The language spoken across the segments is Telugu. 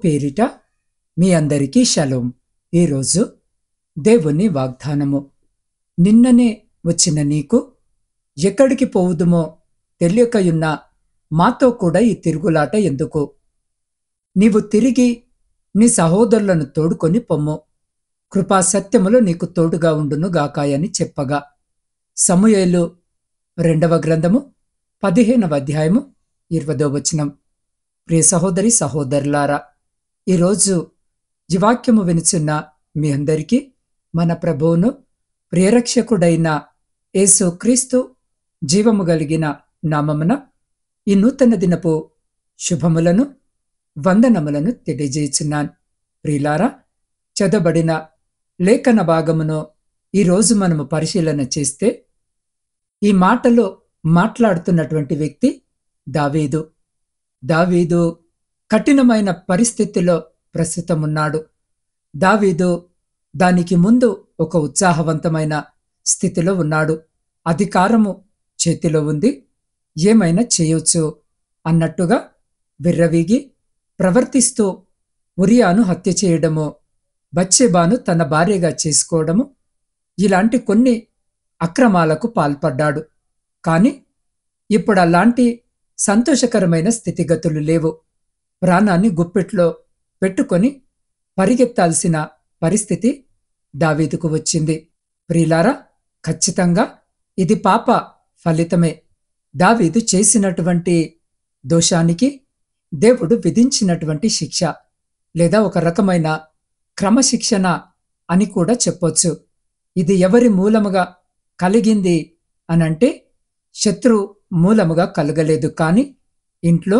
పేరిట మీ అందరికీ షలోం. ఈరోజు దేవుని వాగ్దానము. నిన్ననే వచ్చిన నీకు ఎక్కడికి పోవుదుమో తెలియకయున్న మాతో కూడా ఈ తిరుగులాట ఎందుకు? నీవు తిరిగి నీ సహోదరులను తోడుకొని పొమ్ము. కృపా సత్యములు నీకు తోడుగా ఉండును గాకాయని చెప్పగా, సమూయేలు 2వ గ్రంథము 15వ అధ్యాయము 20వ వచనం. ప్రియ సహోదరి సహోదరులారా, ఈరోజు ఈ వాక్యము వినుచున్న మీ అందరికీ మన ప్రభువును ప్రియరక్షకుడైన యేసు క్రీస్తు జీవము కలిగిన నామమున ఈ నూతన దినపు శుభములను వందనములను తెలియజేయుచున్నాను. ప్రియులారా, చదవబడిన లేఖన భాగమును ఈరోజు మనము పరిశీలన చేస్తే ఈ మాటలో మాట్లాడుతున్నటువంటి వ్యక్తి దావీదు. దావీదు కఠినమైన పరిస్థితిలో ప్రస్తుతం ఉన్నాడు. దావీదు దానికి ముందు ఒక ఉత్సాహవంతమైన స్థితిలో ఉన్నాడు. అధికారము చేతిలో ఉంది, ఏమైనా చేయొచ్చు అన్నట్టుగా విర్రవీగి ప్రవర్తిస్తూ ఉరియాను హత్య చేయడము, బత్షెబాను తన భార్యగా చేసుకోవడము, ఇలాంటి కొన్ని అక్రమాలకు పాల్పడ్డాడు. కాని ఇప్పుడు అలాంటి సంతోషకరమైన స్థితిగతులు లేవు. ప్రాణాన్ని గుప్పెట్లో పెట్టుకొని పరిగెత్తాల్సిన పరిస్థితి దావీదుకు వచ్చింది. ప్రియులారా, ఖచ్చితంగా ఇది పాప ఫలితమే. దావీదు చేసినటువంటి దోషానికి దేవుడు విధించినటువంటి శిక్ష, లేదా ఒక రకమైన క్రమశిక్షణ అని కూడా చెప్పొచ్చు. ఇది ఎవరి మూలముగా కలిగింది అనంటే శత్రు మూలముగా కలగలేదు. కాని ఇంట్లో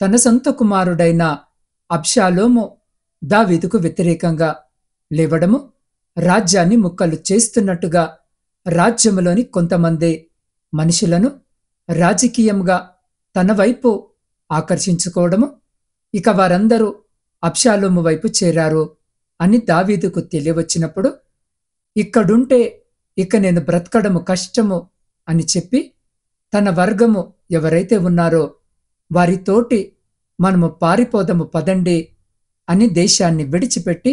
తన సొంత కుమారుడైన అబ్షాలోము దావీదుకు వ్యతిరేకంగా లేవడము, రాజ్యాన్ని ముక్కలు చేస్తున్నట్టుగా రాజ్యములోని కొంతమంది మనుషులను రాజకీయంగా తన వైపు ఆకర్షించుకోవడము, ఇక వారందరూ అబ్షాలోము వైపు చేరారు అని దావీదుకు తెలియవచ్చినప్పుడు, ఇక్కడుంటే ఇక నేను బ్రతకడము కష్టము అని చెప్పి తన వర్గము ఎవరైతే ఉన్నారో వారితోటి మనము పారిపోదము పదండి అని దేశాన్ని విడిచిపెట్టి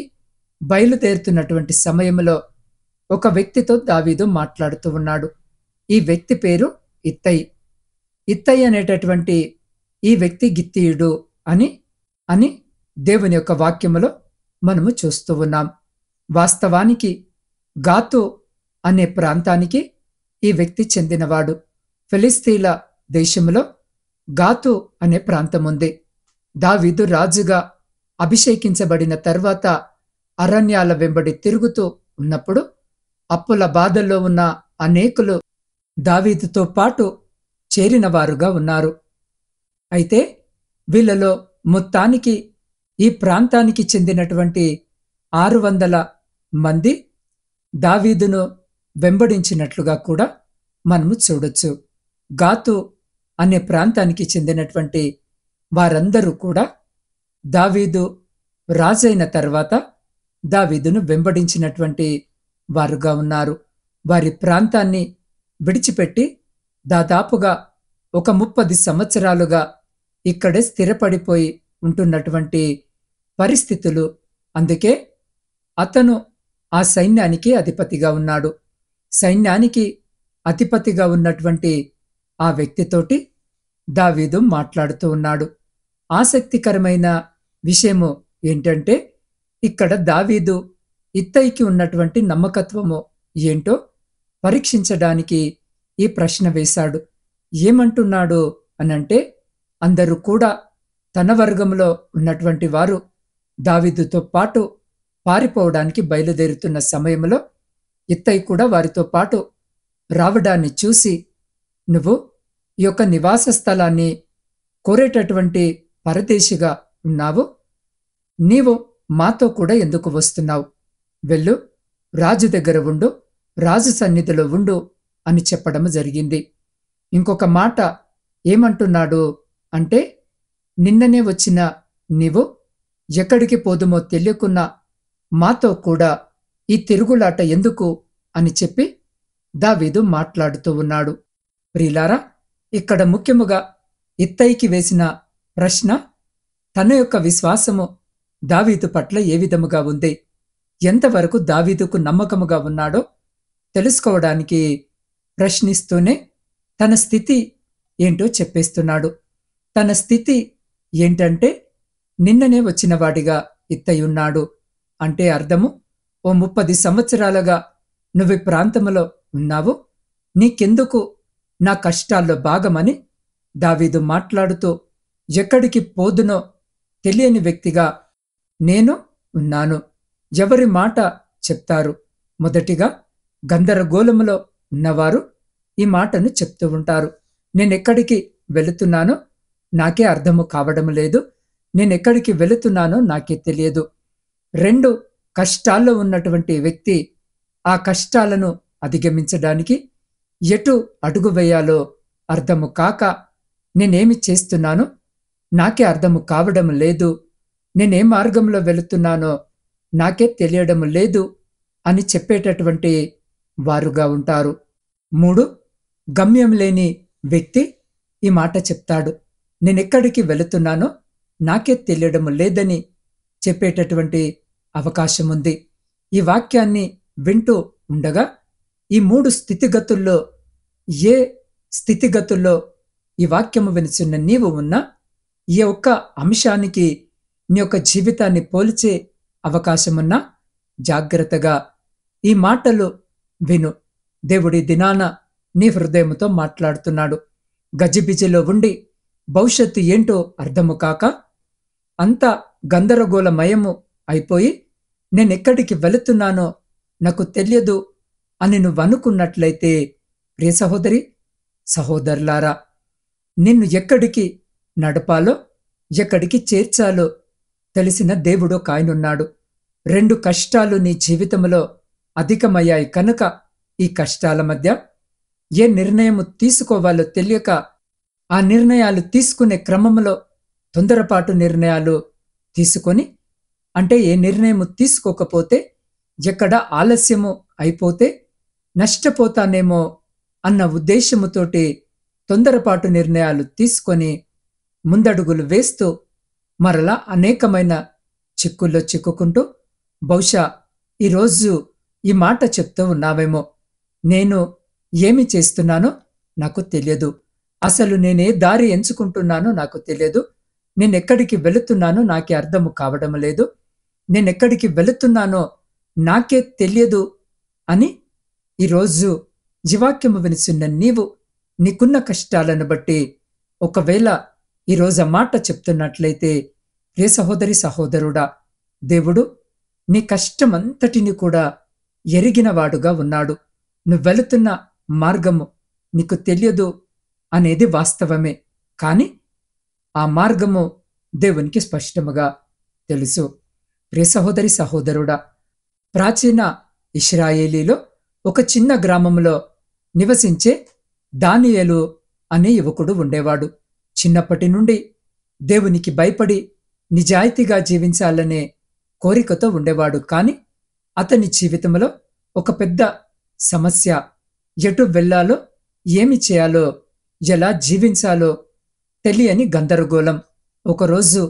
బయలుదేరుతున్నటువంటి సమయంలో ఒక వ్యక్తితో దావీదు మాట్లాడుతూ ఉన్నాడు. ఈ వ్యక్తి పేరు ఇత్తయి. ఇత్తయి అనేటటువంటి ఈ వ్యక్తి గిత్తీయుడు అని దేవుని యొక్క వాక్యములో మనము చూస్తూ ఉన్నాం. వాస్తవానికి గాతు అనే ప్రాంతానికి ఈ వ్యక్తి చెందినవాడు. ఫిలిస్తీన్ల దేశంలో గాతు అనే ప్రాంతం ఉంది. దావీదు రాజుగా అభిషేకించబడిన తర్వాత అరణ్యాల వెంబడి తిరుగుతూ ఉన్నప్పుడు అప్పుల బాధల్లో ఉన్న అనేకులు దావీదుతో పాటు చేరినవారుగా ఉన్నారు. అయితే వీళ్ళలో మొత్తానికి ఈ ప్రాంతానికి చెందినటువంటి 600 మంది దావీదును వెంబడించినట్లుగా కూడా మనము చూడొచ్చు. గాతు అనే ప్రాంతానికి చెందినటువంటి వారందరూ కూడా దావీదు రాజైన తర్వాత దావీదును వెంబడించినటువంటి వారుగా ఉన్నారు. వారి ప్రాంతాన్ని విడిచిపెట్టి దాదాపుగా ఒక 30 సంవత్సరాలుగా ఇక్కడే స్థిరపడిపోయి ఉంటున్నటువంటి పరిస్థితులు. అందుకే అతను ఆ సైన్యానికి అధిపతిగా ఉన్నాడు. సైన్యానికి అధిపతిగా ఉన్నటువంటి ఆ వ్యక్తితోటి దావీదు మాట్లాడుతూ ఉన్నాడు. ఆసక్తికరమైన విషయము ఏంటంటే, ఇక్కడ దావీదు ఇత్తయికి ఉన్నటువంటి నమ్మకత్వము ఏంటో పరీక్షించడానికి ఈ ప్రశ్న వేశాడు. ఏమంటున్నాడు అనంటే, అందరూ కూడా తన వర్గంలో ఉన్నటువంటి వారు దావీదుతో పాటు పారిపోవడానికి బయలుదేరుతున్న సమయంలో ఇత్తయి కూడా వారితో పాటు రావడాన్ని చూసి, నువ్వు ఈ యొక్క నివాస స్థలాన్ని కోరేటటువంటి పరదేశిగా ఉన్నావు, నీవు మాతో కూడా ఎందుకు వస్తున్నావు? వెళ్ళు, రాజు దగ్గర ఉండు, రాజు సన్నిధిలో ఉండు అని చెప్పడం జరిగింది. ఇంకొక మాట ఏమంటున్నాడు అంటే, నిన్ననే వచ్చిన నీవు ఎక్కడికి పోదుమో తెలియకున్నా మాతో కూడా ఈ తిరుగులాట ఎందుకు అని చెప్పి దావీదు మాట్లాడుతూ ఉన్నాడు. ప్రియులారా, ఇక్కడ ముఖ్యముగా ఇత్తయికి వేసిన ప్రశ్న తన యొక్క విశ్వాసము దావీదు పట్ల ఏ విధముగా ఉంది, ఎంతవరకు దావీదుకు నమ్మకముగా ఉన్నాడో తెలుసుకోవడానికి ప్రశ్నిస్తూనే తన స్థితి ఏంటో చెప్పేస్తున్నాడు. తన స్థితి ఏంటంటే నిన్ననే వచ్చినవాడిగా ఇత్తయున్నాడు. అంటే అర్థము, ఓ 30 సంవత్సరాలుగా నువ్వు ఈ ప్రాంతంలో ఉన్నావు, నీకెందుకు నా కష్టాల్లో భాగమని దావీదు మాట్లాడుతూ ఎక్కడికి పోదునో తెలియని వ్యక్తిగా నేను ఉన్నాను. ఎవరి మాట చెప్తారు? మొదటిగా గందరగోళములో ఉన్నవారు ఈ మాటను చెప్తూ ఉంటారు. నేనెక్కడికి వెళుతున్నానో నాకే అర్థము కావడం లేదు, నేనెక్కడికి వెళుతున్నానో నాకే తెలియదు. 2 కష్టాల్లో ఉన్నటువంటి వ్యక్తి ఆ కష్టాలను అధిగమించడానికి ఎటు అడుగు వేయాలో అర్థము కాక, నేనేమి చేస్తున్నానో నాకే అర్థము కావడం లేదు, నేనే మార్గంలో వెళుతున్నానో నాకే తెలియడం లేదు అని చెప్పేటటువంటి వారుగా ఉంటారు. 3, గమ్యం లేని వ్యక్తి ఈ మాట చెప్తాడు. నేనెక్కడికి వెళుతున్నానో నాకే తెలియడం లేదని చెప్పేటటువంటి అవకాశం ఉంది. ఈ వాక్యాన్ని వింటూ ఉండగా ఈ 3 స్థితిగతుల్లో ఏ స్థితిగతుల్లో ఈ వాక్యము వినుచున్న నీవు ఉన్నా, ఈ ఒక్క అంశానికి నీ యొక్క జీవితాన్ని పోల్చే అవకాశమున్నా జాగ్రత్తగా ఈ మాటలు విను. దేవుడి దినాన నీ హృదయముతో మాట్లాడుతున్నాడు. గజిబిజిలో ఉండి భవిష్యత్తు ఏంటో అర్థము కాక, అంత గందరగోళమయము అయిపోయి నేనెక్కడికి వెళుతున్నానో నాకు తెలియదు అని నువ్వు అనుకున్నట్లయితే, ప్రియ సహోదరి సహోదరులారా, నిన్ను ఎక్కడికి నడపాలో ఎక్కడికి చేర్చాలో తెలిసిన దేవుడు ఒక ఆయనున్నాడు. 2 కష్టాలు నీ జీవితంలో అధికమయ్యాయి కనుక ఈ కష్టాల మధ్య ఏ నిర్ణయము తీసుకోవాలో తెలియక ఆ నిర్ణయాలు తీసుకునే క్రమంలో తొందరపాటు నిర్ణయాలు తీసుకొని, అంటే ఏ నిర్ణయము తీసుకోకపోతే ఎక్కడ ఆలస్యము అయిపోతే నష్టపోతానేమో అన్న ఉద్దేశముతోటి తొందరపాటు నిర్ణయాలు తీసుకొని ముందడుగులు వేస్తూ మరలా అనేకమైన చిక్కుల్లో చిక్కుకుంటూ బహుశా ఈరోజు ఈ మాట చెప్తూ ఉన్నావేమో, నేను ఏమి చేస్తున్నానో నాకు తెలియదు, అసలు నేనే దారి ఎంచుకుంటున్నానో నాకు తెలియదు, నేనెక్కడికి వెళుతున్నానో నాకే అర్థము కావడం లేదు, నేనెక్కడికి వెళుతున్నానో నాకే తెలియదు అని ఈరోజు జీవాక్యము వినిసున్న నీవు నీకున్న కష్టాలను బట్టి ఒకవేళ ఈరోజు ఆ మాట చెప్తున్నట్లయితే, ప్రియ సహోదరి సహోదరుడా, దేవుడు నీ కష్టమంతటిని కూడా ఎరిగినవాడుగా ఉన్నాడు. నువ్వు వెళుతున్న మార్గము నీకు తెలియదు అనేది వాస్తవమే, కానీ ఆ మార్గము దేవునికి స్పష్టముగా తెలుసు. ప్రియ సహోదరి సహోదరుడా, ప్రాచీన ఇశ్రాయేలీలో ఒక చిన్న గ్రామంలో నివసించే దానియేలు అనే యువకుడు ఉండేవాడు. చిన్నప్పటి నుండి దేవునికి భయపడి నిజాయితీగా జీవించాలనే కోరికతో ఉండేవాడు. కానీ అతని జీవితంలో ఒక పెద్ద సమస్య, ఎటు వెళ్ళాలో, ఏమి చేయాలో, ఎలా జీవించాలో తెలియని గందరగోళం. ఒకరోజు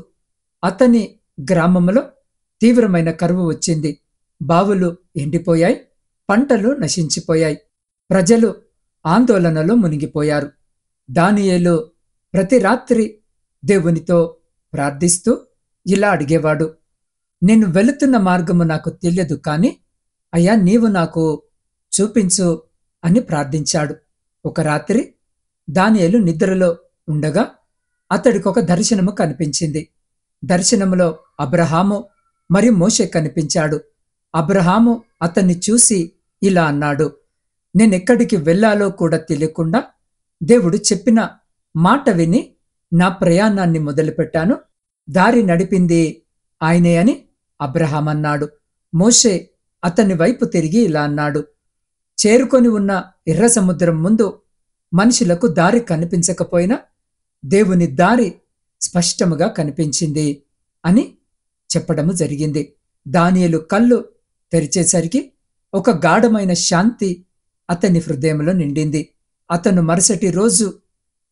అతని గ్రామంలో తీవ్రమైన కరువు వచ్చింది. బావులు ఎండిపోయాయి, పంటలు నశించిపోయాయి, ప్రజలు ఆందోళనలో మునిగిపోయారు. దానియేలు ప్రతి రాత్రి దేవునితో ప్రార్థిస్తూ ఇలా అడిగేవాడు, నేను వెళుతున్న మార్గము నాకు తెలియదు, కానీ అయ్యా నీవు నాకు చూపించు అని ప్రార్థించాడు. ఒక రాత్రి దానియేలు నిద్రలో ఉండగా అతడికొక దర్శనము కనిపించింది. దర్శనములో అబ్రహాము మరియు మోషే కనిపించాడు. అబ్రహాము అతన్ని చూసి ఇలా అన్నాడు, నేనెక్కడికి వెళ్ళాలో కూడా తెలియకుండా దేవుడు చెప్పిన మాట విని నా ప్రయాణాన్ని మొదలుపెట్టాను, దారి నడిపింది ఆయనే అని అబ్రహాం అన్నాడు. మోషే అతని వైపు తిరిగి ఇలా అన్నాడు, చేరుకొని ఉన్న ఎర్ర సముద్రం ముందు మనుషులకు దారి కనిపించకపోయినా దేవుని దారి స్పష్టముగా కనిపించింది అని చెప్పడము జరిగింది. దానియేలు కళ్ళు తెరిచేసరికి ఒక గాఢమైన శాంతి అతని హృదయంలో నిండింది. అతను మరుసటి రోజు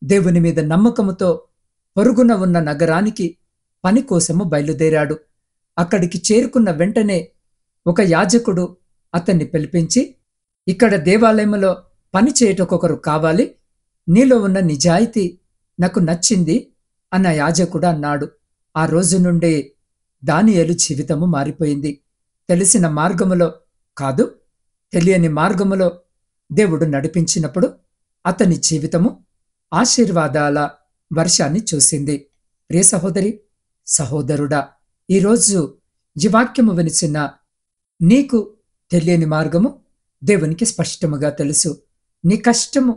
దేవుని మీద నమ్మకముతో పొరుగున ఉన్న నగరానికి పని కోసము బయలుదేరాడు. అక్కడికి చేరుకున్న వెంటనే ఒక యాజకుడు అతన్ని పిలిపించి, ఇక్కడ దేవాలయంలో పని చేయుటకొకరు కావాలి, నీలో ఉన్న నిజాయితీ నాకు నచ్చింది అన్న యాజకుడు అన్నాడు. ఆ రోజు నుండి దానియేలు జీవితము మారిపోయింది. తెలిసిన మార్గములో కాదు, తెలియని మార్గములో దేవుడు నడిపించినప్పుడు అతని జీవితము ఆశీర్వాదాల వర్షాన్ని చూసింది. ప్రియ సహోదరి, సహోదరుడా, ఈరోజు ఈ వాక్యము వినిచిన నీకు తెలియని మార్గము దేవునికి స్పష్టముగా తెలుసు. నీ కష్టము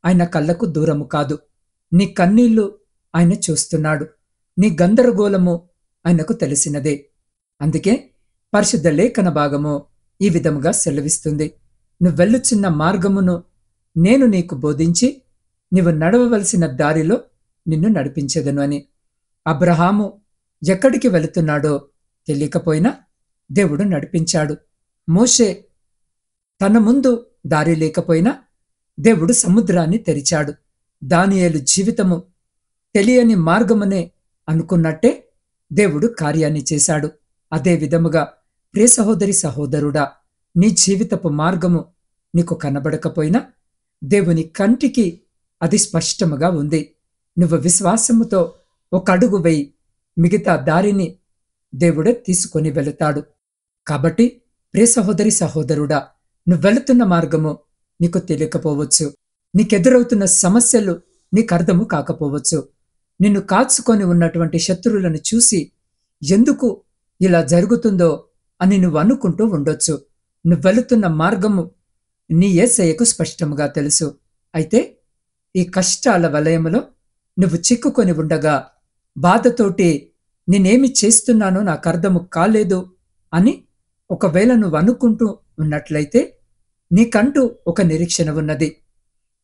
ఆయన కళ్ళకు దూరము కాదు. నీ కన్నీళ్లు ఆయన చూస్తున్నాడు. నీ గందరగోళము ఆయనకు తెలిసినదే. అందుకే పరిశుద్ధ లేఖన భాగము ఈ విధముగా సెలవిస్తుంది, నువ్వెళ్ళుచున్న మార్గమును నేను నీకు బోధించి నీవు నడవవలసిన దారిలో నిన్ను నడిపించెదను అని. అబ్రహాము ఎక్కడికి వెళుతున్నాడో తెలియకపోయినా దేవుడు నడిపించాడు. మోషే తన ముందు దారి లేకపోయినా దేవుడు సముద్రాన్ని తెరిచాడు. దానియేలు జీవితము తెలియని మార్గమునే అనుకున్నట్టే దేవుడు కార్యాన్ని చేశాడు. అదే విధముగా ప్రియ సహోదరి, సహోదరుడా, నీ జీవితపు మార్గము నీకు కనబడకపోయినా దేవుని కంటికి అది స్పష్టముగా ఉంది. నువ్వు విశ్వాసముతో ఒక అడుగు వేయి, మిగతా దారిని దేవుడే తీసుకొని వెళుతాడు. కాబట్టి ప్రియ సహోదరి, సహోదరుడా, నువ్వెళుతున్న మార్గము నీకు తెలియకపోవచ్చు. నీకెదురవుతున్న సమస్యలు నీకు అర్థము కాకపోవచ్చు. నిన్ను కాచుకొని ఉన్నటువంటి శత్రువులను చూసి ఎందుకు ఇలా జరుగుతుందో అని నువ్వు అనుకుంటూ ఉండొచ్చు. నువ్వెళుతున్న మార్గము నీ యేసయ్యకు స్పష్టముగా తెలుసు. అయితే ఈ కష్టాల వలయములో నువ్వు చిక్కుకొని ఉండగా బాధతోటి నేనేమి చేస్తున్నానో నాకు అర్థము కాలేదు అని ఒకవేళ నువ్వు అనుకుంటూ ఉన్నట్లయితే నీకంటూ ఒక నిరీక్షణ ఉన్నది.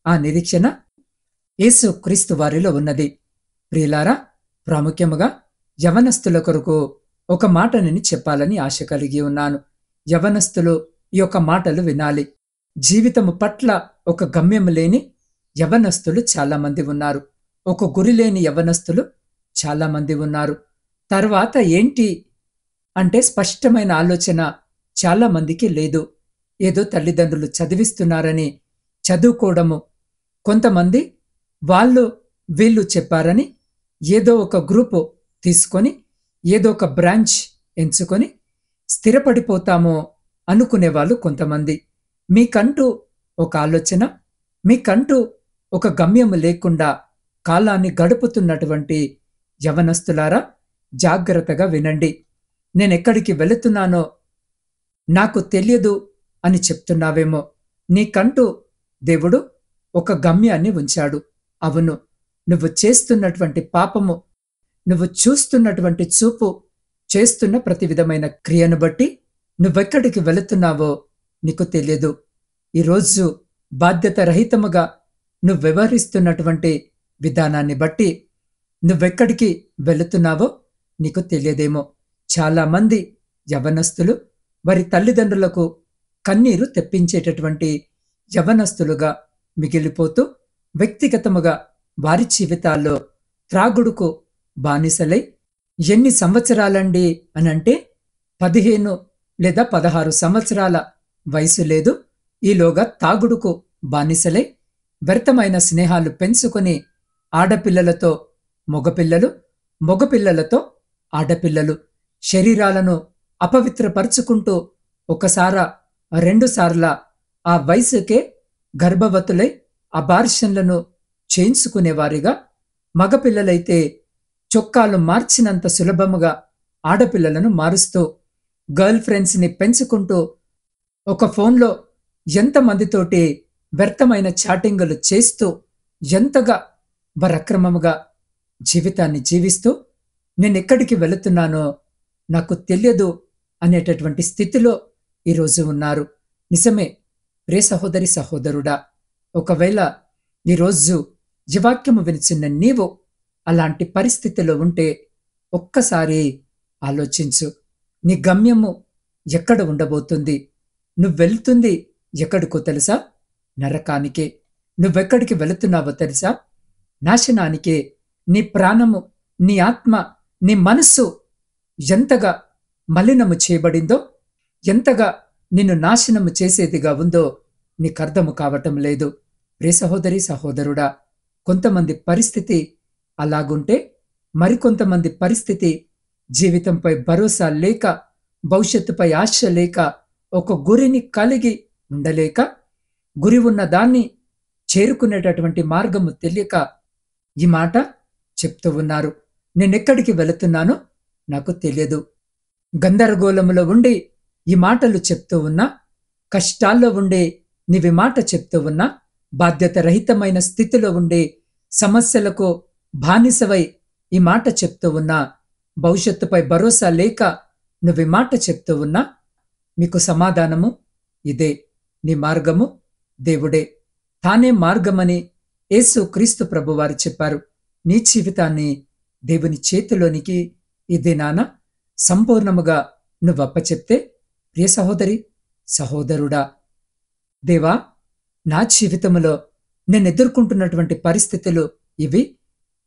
ఆ నిరీక్షణ యేసు క్రీస్తు వారిలో ఉన్నది. ప్రియులారా, ప్రాముఖ్యముగా యవనస్తుల కొరకు ఒక మాట నేను చెప్పాలని ఆశ కలిగి ఉన్నాను. యవనస్తులు ఈ యొక్క మాటలు వినాలి. జీవితము పట్ల ఒక గమ్యము లేని యవనస్తులు చాలామంది ఉన్నారు. ఒక గురి లేని యవనస్తులు చాలామంది ఉన్నారు. తర్వాత ఏంటి అంటే స్పష్టమైన ఆలోచన చాలామందికి లేదు. ఏదో తల్లిదండ్రులు చదివిస్తున్నారని చదువుకోవడము, కొంతమంది వాళ్ళు వీళ్ళు చెప్పారని ఏదో ఒక గ్రూపు తీసుకొని ఏదో ఒక బ్రాంచ్ ఎంచుకొని స్థిరపడిపోతామో అనుకునే వాళ్ళు కొంతమంది. మీకంటూ ఒక ఆలోచన, మీకంటూ ఒక గమ్యము లేకుండా కాలాన్ని గడుపుతున్నటువంటి యవనస్తులారా, జాగ్రత్తగా వినండి. నేనెక్కడికి వెళుతున్నానో నాకు తెలియదు అని చెప్తున్నావేమో. నీకంటూ దేవుడు ఒక గమ్యాన్ని ఉంచాడు. అవును, నువ్వు చేస్తున్నటువంటి పాపము, నువ్వు చూస్తున్నటువంటి చూపు, చేస్తున్న ప్రతి విధమైన క్రియను బట్టి నువ్వెక్కడికి వెళుతున్నావో నీకు తెలియదు. ఈరోజు బాధ్యత రహితముగా నువ్వు వ్యవహరిస్తున్నటువంటి విధానాన్ని బట్టి నువ్వెక్కడికి వెళుతున్నావో నీకు తెలియదేమో. చాలామంది యవనస్తులు వారి తల్లిదండ్రులకు కన్నీరు తెప్పించేటటువంటి యవనస్తులుగా మిగిలిపోతూ వ్యక్తిగతముగా వారి జీవితాల్లో త్రాగుడుకు బానిసలై, ఎన్ని సంవత్సరాలండి అనంటే 15 లేదా 16 సంవత్సరాల వయసు లేదు, ఈలోగా తాగుడుకు బానిసలై వ్యర్థమైన స్నేహాలు పెంచుకొని ఆడపిల్లలతో మగపిల్లలు, మగపిల్లలతో ఆడపిల్లలు శరీరాలను అపవిత్రపరుచుకుంటూ ఒకసారా 2 సార్ల ఆ వయసుకే గర్భవతులై అబార్షన్లను చేయించుకునేవారిగా, మగపిల్లలైతే చొక్కాలు మార్చినంత సులభముగా ఆడపిల్లలను మారుస్తూ గర్ల్ ఫ్రెండ్స్ని పెంచుకుంటూ ఒక ఫోన్లో ఎంతమందితోటి వ్యర్థమైన చాటింగులు చేస్తూ ఎంతగా వరక్రమముగా జీవితాన్ని జీవిస్తూ నేనెక్కడికి వెళుతున్నానో నాకు తెలియదు అనేటటువంటి స్థితిలో ఈరోజు ఉన్నారు. నిజమే ప్రియ సహోదరి, సహోదరుడా, ఒకవేళ ఈరోజు జీవాక్యము వినిచిన్న నీవు అలాంటి పరిస్థితిలో ఉంటే ఒక్కసారి ఆలోచించు. నీ గమ్యము ఎక్కడ ఉండబోతుంది? నువ్వెళ్తుంది ఎక్కడికో తెలుసా? నరకానికే. నువ్వెక్కడికి వెళుతున్నావో తెలుసా? నాశనానికే. నీ ప్రాణము, నీ ఆత్మ, నీ మనస్సు ఎంతగా మలినము చేయబడిందో, ఎంతగా నిన్ను నాశనము చేసేదిగా ఉందో నీకర్థము కావటం లేదు. ప్రియ సహోదరి సహోదరుడా, కొంతమంది పరిస్థితి అలాగుంటే మరికొంతమంది పరిస్థితి జీవితంపై భరోసా లేక, భవిష్యత్తుపై ఆశ లేక, ఒక గురిని కలిగి ఉండలేక, గురి ఉన్న దాన్ని చేరుకునేటటువంటి మార్గము తెలియక ఈ మాట చెప్తూ ఉన్నారు. నేనెక్కడికి వెళుతున్నానో నాకు తెలియదు. గందరగోళములో ఉండి ఈ మాటలు చెప్తూ ఉన్నా, కష్టాల్లో ఉండే నీవి మాట చెప్తూ ఉన్నా, బాధ్యత రహితమైన స్థితిలో ఉండే సమస్యలకు బానిసవై ఈ మాట చెప్తూ ఉన్నా, భవిష్యత్తుపై భరోసా లేక నువ్వు ఈ మాట చెప్తూ ఉన్నా, మీకు సమాధానము ఇదే. నీ మార్గము దేవుడే, తానే మార్గమని యేసు క్రీస్తు ప్రభువారు చెప్పారు. నీ జీవితాన్ని దేవుని చేతిలోనికి ఈ దినాన సంపూర్ణముగా నువ్వు అప్పచెప్తే, ప్రియ సహోదరి సహోదరుడా, దేవా, నా జీవితంలో నేను ఎదుర్కొంటున్నటువంటి పరిస్థితులు ఇవి.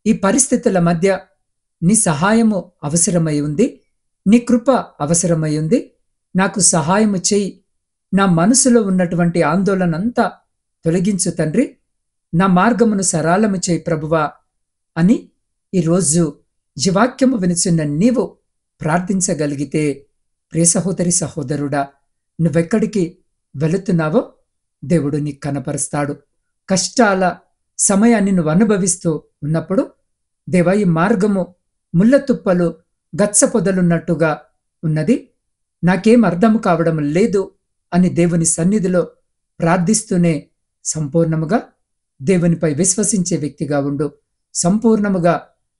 ఈ పరిస్థితుల మధ్య నీ సహాయము అవసరమై ఉంది, నీ కృప అవసరమై ఉంది. నాకు సహాయము చెయ్యి. నా మనసులో ఉన్నటువంటి ఆందోళనంతా తొలగించు తండ్రి. నా మార్గమును సరళము చేయి ప్రభువా అని ఈరోజు ఈ వాక్యము వినుచున్న నీవు ప్రార్థించగలిగితే, ప్రియ సహోదరి సహోదరుడా, నువ్వెక్కడికి వెళుతున్నావో దేవుడు నీకు కనపరుస్తాడు. కష్టాల సమయాన్ని నువ్వు అనుభవిస్తూ ఉన్నప్పుడు, దేవా, ఈ మార్గము ముళ్ళ తుప్పలు గచ్చ పొదలున్నట్టుగా ఉన్నది, నాకేం అర్థం కావడం లేదు అని దేవుని సన్నిధిలో ప్రార్థిస్తూనే సంపూర్ణముగా దేవునిపై విశ్వసించే వ్యక్తిగా ఉండు. సంపూర్ణముగా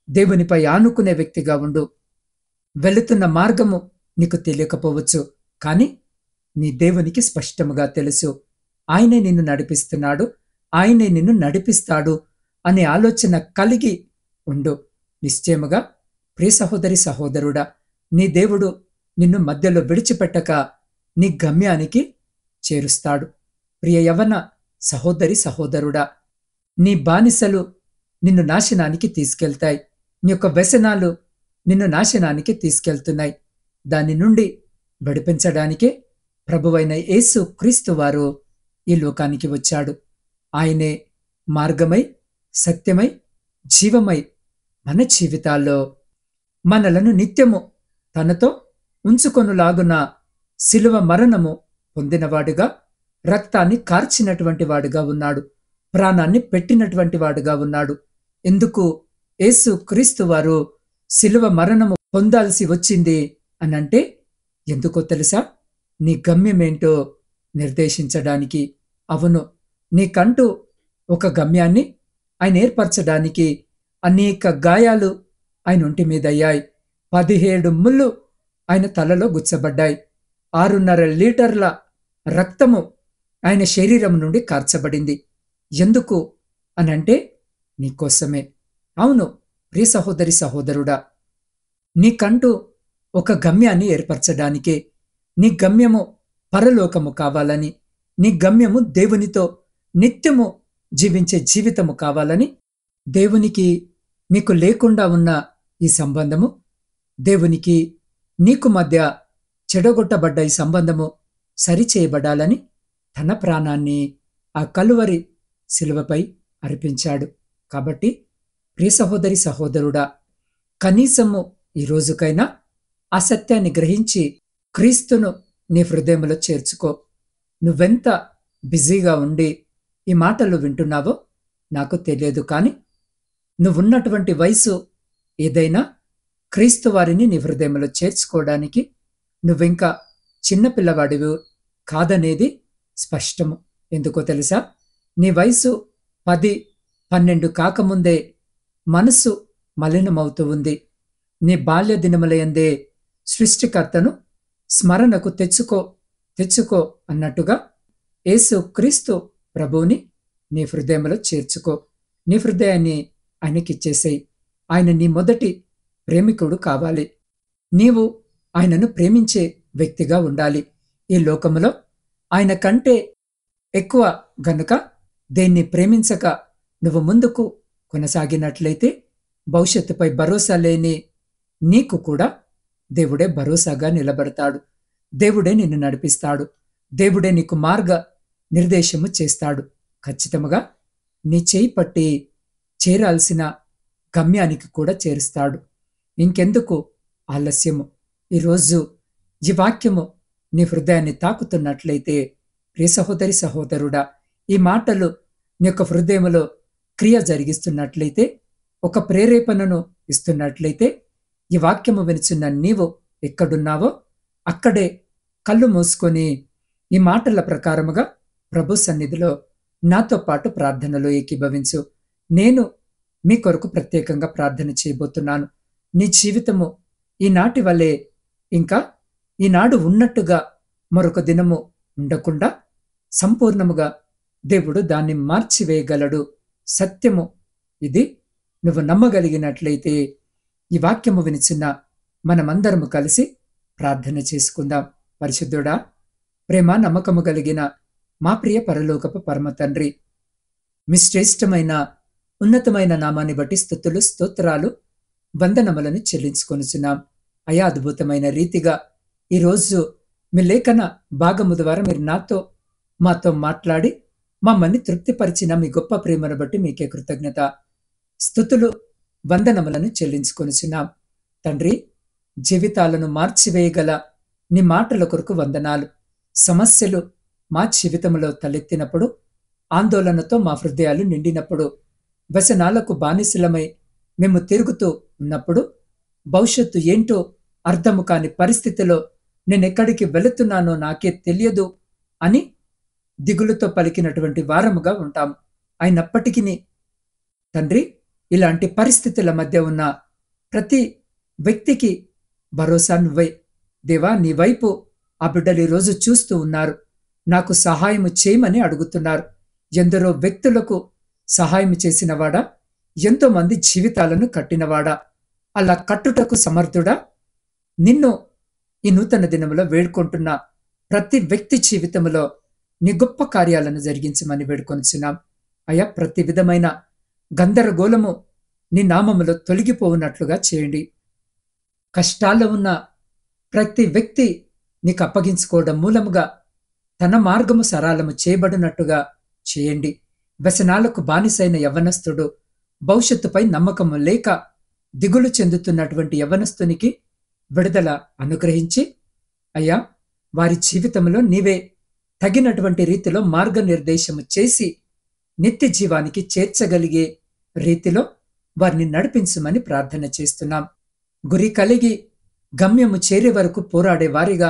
దేవునిపై ఆనుకునే వ్యక్తిగా ఉండు. వెళుతున్న మార్గము నీకు తెలియకపోవచ్చు, కానీ నీ దేవునికి స్పష్టముగా తెలుసు. ఆయనే నిన్ను నడిపిస్తున్నాడు, ఆయనే నిన్ను నడిపిస్తాడు అనే ఆలోచన కలిగి ఉండు. నిశ్చయముగా ప్రియ సహోదరి సహోదరుడా, నీ దేవుడు నిన్ను మధ్యలో విడిచిపెట్టక నీ గమ్యానికి చేరుస్తాడు. ప్రియ యవ్వన సహోదరి సహోదరుడా, నీ బానిసలు నిన్ను నాశనానికి తీసుకెళ్తాయి. నీ యొక్క వ్యసనాలు నిన్ను నాశనానికి తీసుకెళ్తున్నాయి. దాని నుండి విడిపించడానికే ప్రభువైన యేసు క్రీస్తు వారు ఈ లోకానికి వచ్చాడు. ఆయనే మార్గమై, సత్యమై, జీవమై మన జీవితాల్లో మనలను నిత్యము తనతో ఉంచుకొనులాగున శిలువ మరణము పొందినవాడుగా, రక్తాన్ని కార్చినటువంటి వాడుగా ఉన్నాడు, ప్రాణాన్ని పెట్టినటువంటి వాడుగా ఉన్నాడు. ఎందుకు యేసు క్రీస్తు వారు శిలువ మరణము పొందాల్సి వచ్చింది అనంటే, ఎందుకో తెలుసా? నీ గమ్యమేంటో నిర్దేశించడానికి. అవును, నీకంటూ ఒక గమ్యాన్ని ఆయన ఏర్పరచడానికి అనేక గాయాలు ఆయన ఒంటి మీద అయ్యాయి. 17 ముళ్ళు ఆయన తలలో గుచ్చబడ్డాయి. 6.5 లీటర్ల రక్తము ఆయన శరీరం నుండి కార్చబడింది. ఎందుకు అనంటే, నీకోసమే. అవును ప్రియ సహోదరి సహోదరుడా, నీకంటూ ఒక గమ్యాన్ని ఏర్పరచడానికే. నీ గమ్యము పరలోకము కావాలని, నీ గమ్యము దేవునితో నిత్యము జీవించే జీవితము కావాలని, దేవునికి నీకు లేకుండా ఉన్న ఈ సంబంధము, దేవునికి నీకు మధ్య చెడగొట్టబడ్డ ఈ సంబంధము సరిచేయబడాలని తన ప్రాణాన్ని ఆ కలువరి శిలువపై అర్పించాడు. కాబట్టి ప్రియ సహోదరి సహోదరుడా, కనీసము ఈ రోజుకైనా ఆ సత్యాన్ని గ్రహించి క్రీస్తును నీ హృదయంలో చేర్చుకో. నువ్వెంత బిజీగా ఉండి ఈ మాటలు వింటున్నావో నాకు తెలియదు, కానీ నువ్వున్నటువంటి వయసు ఏదైనా క్రీస్తు వారిని నీ హృదయంలో చేర్చుకోవడానికి నువ్వింకా చిన్నపిల్లవాడివి కాదనేది స్పష్టము. ఎందుకో తెలుసా? నీ వయసు 10-12 కాకముందే మనస్సు మలినమవుతూ ఉంది. నీ బాల్య దినములయందే సృష్టికర్తను స్మరణకు తెచ్చుకో అన్నట్టుగా యేసు క్రీస్తు ప్రభువుని నీ హృదయంలో చేర్చుకో. నీ హృదయాన్ని ఆయనకిచ్చేసేయి. ఆయన నీ మొదటి ప్రేమికుడు కావాలి. నీవు ఆయనను ప్రేమించే వ్యక్తిగా ఉండాలి. ఈ లోకములో ఆయన కంటే ఎక్కువ గనుక దేన్ని ప్రేమించక నువ్వు ముందుకు కొనసాగినట్లయితే, భవిష్యత్తుపై భరోసా లేని నీకు కూడా దేవుడే భరోసాగా నిలబడతాడు. దేవుడే నిన్ను నడిపిస్తాడు. దేవుడే నీకు మార్గ నిర్దేశము చేస్తాడు. ఖచ్చితముగా నీ చేయి పట్టి చేరాల్సిన గమ్యానికి కూడా చేరుస్తాడు. ఇంకెందుకు ఆలస్యము? ఈరోజు ఈ వాక్యము నీ హృదయాన్ని తాకుతున్నట్లయితే, ప్రియ సహోదరి సహోదరుడా, ఈ మాటలు నీ యొక్క హృదయములో క్రియ జరిగిస్తున్నట్లయితే, ఒక ప్రేరేపణను ఇస్తున్నట్లయితే, ఈ వాక్యము వినుచున్న నీవు ఎక్కడున్నావో అక్కడే కళ్ళు మూసుకొని ఈ మాటల ప్రకారముగా ప్రభు సన్నిధిలో నాతో పాటు ప్రార్థనలో ఏకీభవించు. నేను మీ కొరకు ప్రత్యేకంగా ప్రార్థన చేయబోతున్నాను. నీ జీవితము ఈనాటి వలె ఇంకా ఈనాడు ఉన్నట్టుగా మరొక దినము ఉండకుండా సంపూర్ణముగా దేవుడు దాన్ని మార్చివేయగలడు. సత్యము ఇది. నువ్వు నమ్మగలిగినట్లయితే ఈ వాక్యము వినిచిన్న మనమందరము కలిసి ప్రార్థన చేసుకుందాం. పరిశుద్ధుడా, ప్రేమ నమ్మకము కలిగిన మా ప్రియ పరలోకపు పరమ తండ్రి, మీ శ్రేష్టమైన ఉన్నతమైన నామాన్ని బట్టి స్తుతులు స్తోత్రాలు వందనములను చెల్లించుకొనుచున్నాం. అయా, అద్భుతమైన రీతిగా ఈరోజు మీ లేఖన భాగము ద్వారా మీరు మాతో మాట్లాడి మమ్మల్ని తృప్తిపరిచిన మీ గొప్ప ప్రేమను బట్టి మీకే కృతజ్ఞత స్తుతులు వందనములను చెల్లించుకొనుచున్నాం. తండ్రి, జీవితాలను మార్చివేయగల నీ మాటల కొరకు వందనాలు. సమస్యలు మా జీవితంలో తలెత్తినప్పుడు, ఆందోళనతో మా హృదయాలు నిండినప్పుడు, వ్యసనాలకు బానిసలమై మేము తిరుగుతూ ఉన్నప్పుడు, భవిష్యత్తు ఏంటో అర్థము కాని పరిస్థితిలో నేనెక్కడికి వెళుతున్నానో నాకే తెలియదు అని దిగులుతో పలికినటువంటి వారముగా ఉంటాం. అయినప్పటికీ తండ్రి, ఇలాంటి పరిస్థితుల మధ్య ఉన్న ప్రతి వ్యక్తికి భరోసా నువ్వే. దేవా, నీ వైపు ఆ బిడ్డలు ఈరోజు చూస్తూ ఉన్నారు. నాకు సహాయము చేయమని అడుగుతున్నారు. ఎందరో వ్యక్తులకు సహాయం చేసినవాడా, ఎంతో మంది జీవితాలను కట్టినవాడా, అలా కట్టుటకు సమర్థుడా, నిన్ను ఈ నూతన దినములో వేడుకుంటున్న ప్రతి వ్యక్తి జీవితంలో నీ గొప్ప కార్యాలను జరిగించమని వేడుకొనిచున్నాం. అయా, ప్రతి విధమైన గందరగోళము నీ నామములో తొలగిపోవునట్లుగా చేయండి. కష్టాల్లో ఉన్న ప్రతి వ్యక్తి నీకు అప్పగించుకోవడం మూలముగా తన మార్గము సరళము చేయబడినట్టుగా చేయండి. వ్యసనాలకు బానిసైన యవ్వనస్తుడు, భవిష్యత్తుపై నమ్మకము లేక దిగులు చెందుతున్నటువంటి యవ్వనస్తునికి విడుదల అనుగ్రహించి, అయ్యా, వారి జీవితంలో నీవే తగినటువంటి రీతిలో మార్గనిర్దేశము చేసి నిత్య జీవానికి చేర్చగలిగే రీతిలో వారిని నడిపించమని ప్రార్థన చేస్తున్నాం. గురి కలిగి గమ్యము చేరే వరకు పోరాడే వారిగా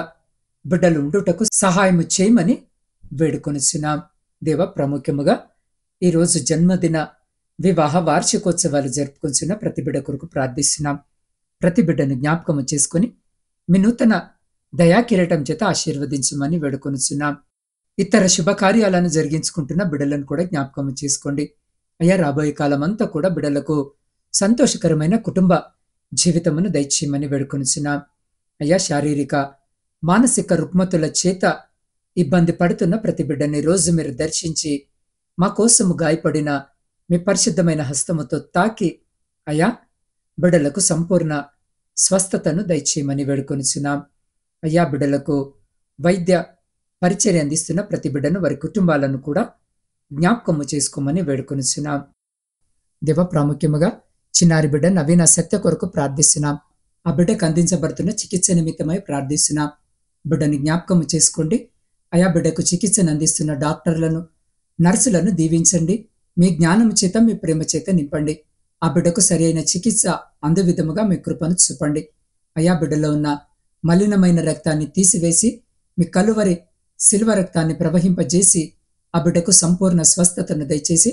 బిడ్డలు ఉండుటకు సహాయము చేయమని వేడుకొనిచున్నాం. దేవ, ప్రాముఖ్యముగా ఈరోజు జన్మదిన వివాహ వార్షికోత్సవాలు జరుపుకొంచున్న ప్రతి బిడ్డ కొరకు ప్రార్థిస్తున్నాం. ప్రతి బిడ్డను జ్ఞాపకము చేసుకుని మీ నూతన దయాకిరీటం చేత ఆశీర్వదించమని వేడుకొనిచున్నాం. ఇతర శుభకార్యాలను జరిగించుకుంటున్న బిడ్డలను కూడా జ్ఞాపకము చేసుకోండి. అయ్యా, రాబోయే కాలం అంతా కూడా బిడ్డలకు సంతోషకరమైన కుటుంబ జీవితమును దయచేయమని వేడుకొనిచున్నాం. అయ్యా, శారీరక మానసిక రుగ్మతుల చేత ఇబ్బంది పడుతున్న ప్రతి బిడ్డని రోజు మీరు దర్శించి మా కోసము గాయపడిన మీ పరిశుద్ధమైన హస్తముతో తాకి, అయ్యా, బిడ్డలకు సంపూర్ణ స్వస్థతను దయచేయమని వేడుకొనిచున్నాం. అయ్యా, బిడ్డలకు వైద్య పరిచర్య అందిస్తున్న ప్రతి బిడ్డను, వారి కుటుంబాలను కూడా జ్ఞాపకము చేసుకోమని వేడుకొనిచున్నాం. దేవ, ప్రాముఖ్యముగా చిన్నారి బిడ్డ నవీన సత్య కొరకు ప్రార్థిస్తున్నాం. ఆ బిడ్డకు అందించబడుతున్న చికిత్స నిమిత్తమై ప్రార్థిస్తున్నాం. బిడ్డని జ్ఞాపకము చేసుకోండి. అయా, బిడ్డకు చికిత్సను అందిస్తున్న డాక్టర్లను, నర్సులను దీవించండి. మీ జ్ఞానము చేత, మీ ప్రేమ చేత నింపండి. ఆ బిడ్డకు సరి అయిన చికిత్స అందు విధముగా మీ కృపను చూపండి. అయా, బిడ్డలో ఉన్న మలినమైన రక్తాన్ని తీసివేసి మీ కలువరి శిల్వ రక్తాన్ని ప్రవహింపజేసి ఆ బిడ్డకు సంపూర్ణ స్వస్థతను దయచేసి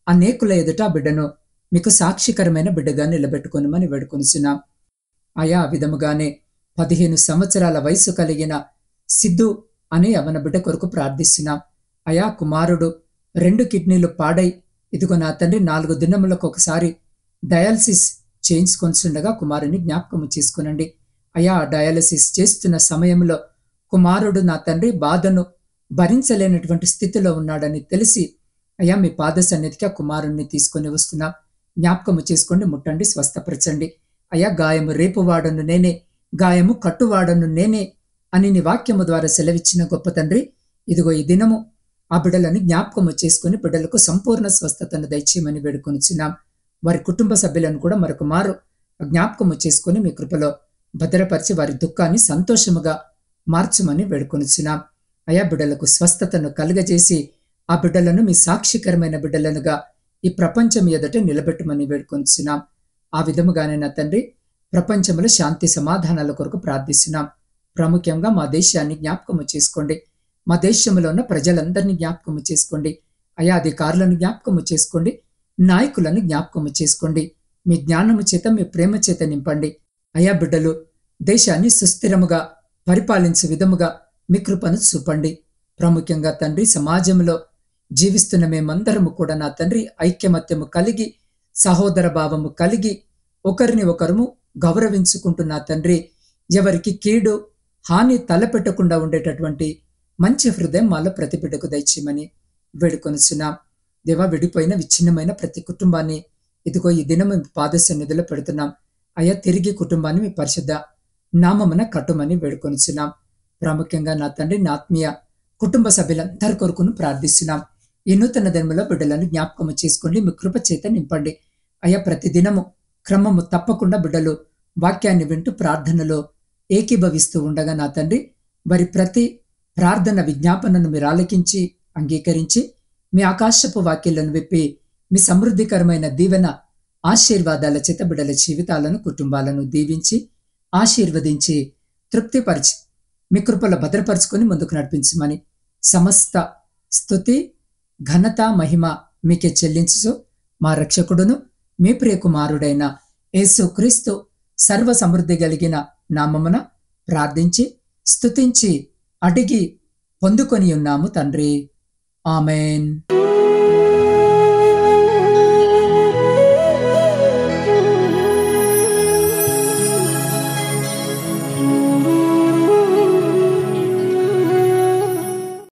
అనేకుల ఎదుట ఆ బిడ్డను మీకు సాక్షికరమైన బిడ్డగా నిలబెట్టుకొనమని వేడుకొనిచున్నాం. ఆయా విధముగానే 15 సంవత్సరాల వయసు కలిగిన సిద్ధు అనే యవన బిడ్డ కొరకు ప్రార్థిస్తున్నాం. అయా, కుమారుడు 2 కిడ్నీలు పాడై ఇదిగో నా తండ్రి 4 దినములకు ఒకసారి డయాలసిస్ చేయించుకొనిచుండగా కుమారుని జ్ఞాపకము చేసుకునండి. అయా, డయాలసిస్ చేస్తున్న సమయంలో కుమారుడు నా తండ్రి బాధను భరించలేనటువంటి స్థితిలో ఉన్నాడని తెలిసి, అయ్యా, మీ పాద సన్నిధికి ఆ కుమారుణ్ణి తీసుకొని వస్తున్నా. జ్ఞాపకము చేసుకోండి, ముట్టండి, స్వస్థపరచండి. అయ్యా, గాయము రేపువాడను నేనే, గాయము కట్టువాడను నేనే అని నీ వాక్యము ద్వారా సెలవిచ్చిన గొప్ప తండ్రి, ఇదిగో ఈ దినము ఆ బిడ్డలను జ్ఞాపకము చేసుకుని బిడ్డలకు సంపూర్ణ స్వస్థతను దయచేయమని వేడుకొనిచున్నాం. వారి కుటుంబ సభ్యులను కూడా మరొక మారు జ్ఞాపకము చేసుకుని మీ కృపలో భద్రపరిచి వారి దుఃఖాన్ని సంతోషముగా మార్చమని వేడుకొనిచున్నాం. అయా బిడ్డలకు స్వస్థతను కలుగజేసి ఆ బిడ్డలను మీ సాక్షికరమైన బిడ్డలనుగా ఈ ప్రపంచం ఎదుట నిలబెట్టమని వేడుకొనిచున్నాం. ఆ విధముగానే నా తండ్రి, ప్రపంచంలో శాంతి సమాధానాల కొరకు ప్రార్థిస్తున్నాం. ప్రాముఖ్యంగా మా దేశాన్ని జ్ఞాపకము చేసుకోండి. మా దేశంలో ఉన్న ప్రజలందరినీ జ్ఞాపకము చేసుకోండి. అయా అధికారులను జ్ఞాపకము చేసుకోండి. నాయకులను జ్ఞాపకము చేసుకోండి. మీ జ్ఞానము చేత, మీ ప్రేమ చేత నింపండి. అయా బిడ్డలు దేశాన్ని సుస్థిరముగా పరిపాలించే విధముగా మీ కృపను చూపండి. ప్రాముఖ్యంగా తండ్రి, సమాజంలో జీవిస్తున్న మేమందరము కూడా నా తండ్రి ఐక్యమత్యము కలిగి, సహోదర భావము కలిగి, ఒకరిని ఒకరము గౌరవించుకుంటున్న తండ్రి, ఎవరికి కీడు హాని తలపెట్టకుండా ఉండేటటువంటి మంచి హృదయం మాలో ప్రతి బిడ్డకు దయచేయమని వేడుకొనిచున్నాం. దేవా, విడిపోయిన విచ్ఛిన్నమైన ప్రతి కుటుంబాన్ని ఇదిగో ఈ దినం మీ పాద సన్నిధిలో పెడుతున్నాం. అయ్యా, తిరిగి కుటుంబాన్ని మీ పరిశుద్ధ నామమున కట్టుమని వేడుకొనిచున్నాం. ప్రాముఖ్యంగా నా తండ్రి, నా ఆత్మీయ కుటుంబ సభ్యులందరి కొరకును ప్రార్థిస్తున్నాం. ఈ నూతన దినములో బిడ్డలను జ్ఞాపకము చేసుకోండి. మీ కృప చేత నింపండి. అయ్యా, ప్రతి దినము క్రమము తప్పకుండా బిడ్డలు వాక్యాన్ని వింటూ ప్రార్థనలో ఏకీభవిస్తూ ఉండగా నా తండ్రి, వారి ప్రతి ప్రార్థన విజ్ఞాపనను మీరు ఆలకించి అంగీకరించి మీ ఆకాశపు వాక్యాలను విప్పి మీ సమృద్ధికరమైన దీవెన ఆశీర్వాదాల చేత బిడ్డల జీవితాలను, కుటుంబాలను దీవించి ఆశీర్వదించి తృప్తిపరిచి మీ కృపలో భద్రపరుచుకొని ముందుకు నడిపించమని సమస్త స్తుతి, ఘనత, మహిమ మీకే చెల్లించు మా రక్షకుడును మీ ప్రియ కుమారుడైన యేసుక్రీస్తు సర్వ సమృద్ధి కలిగిన నామమున ప్రార్థించి స్తుతించి అడిగి పొందుకొని ఉన్నాము తండ్రి. ఆమెన్.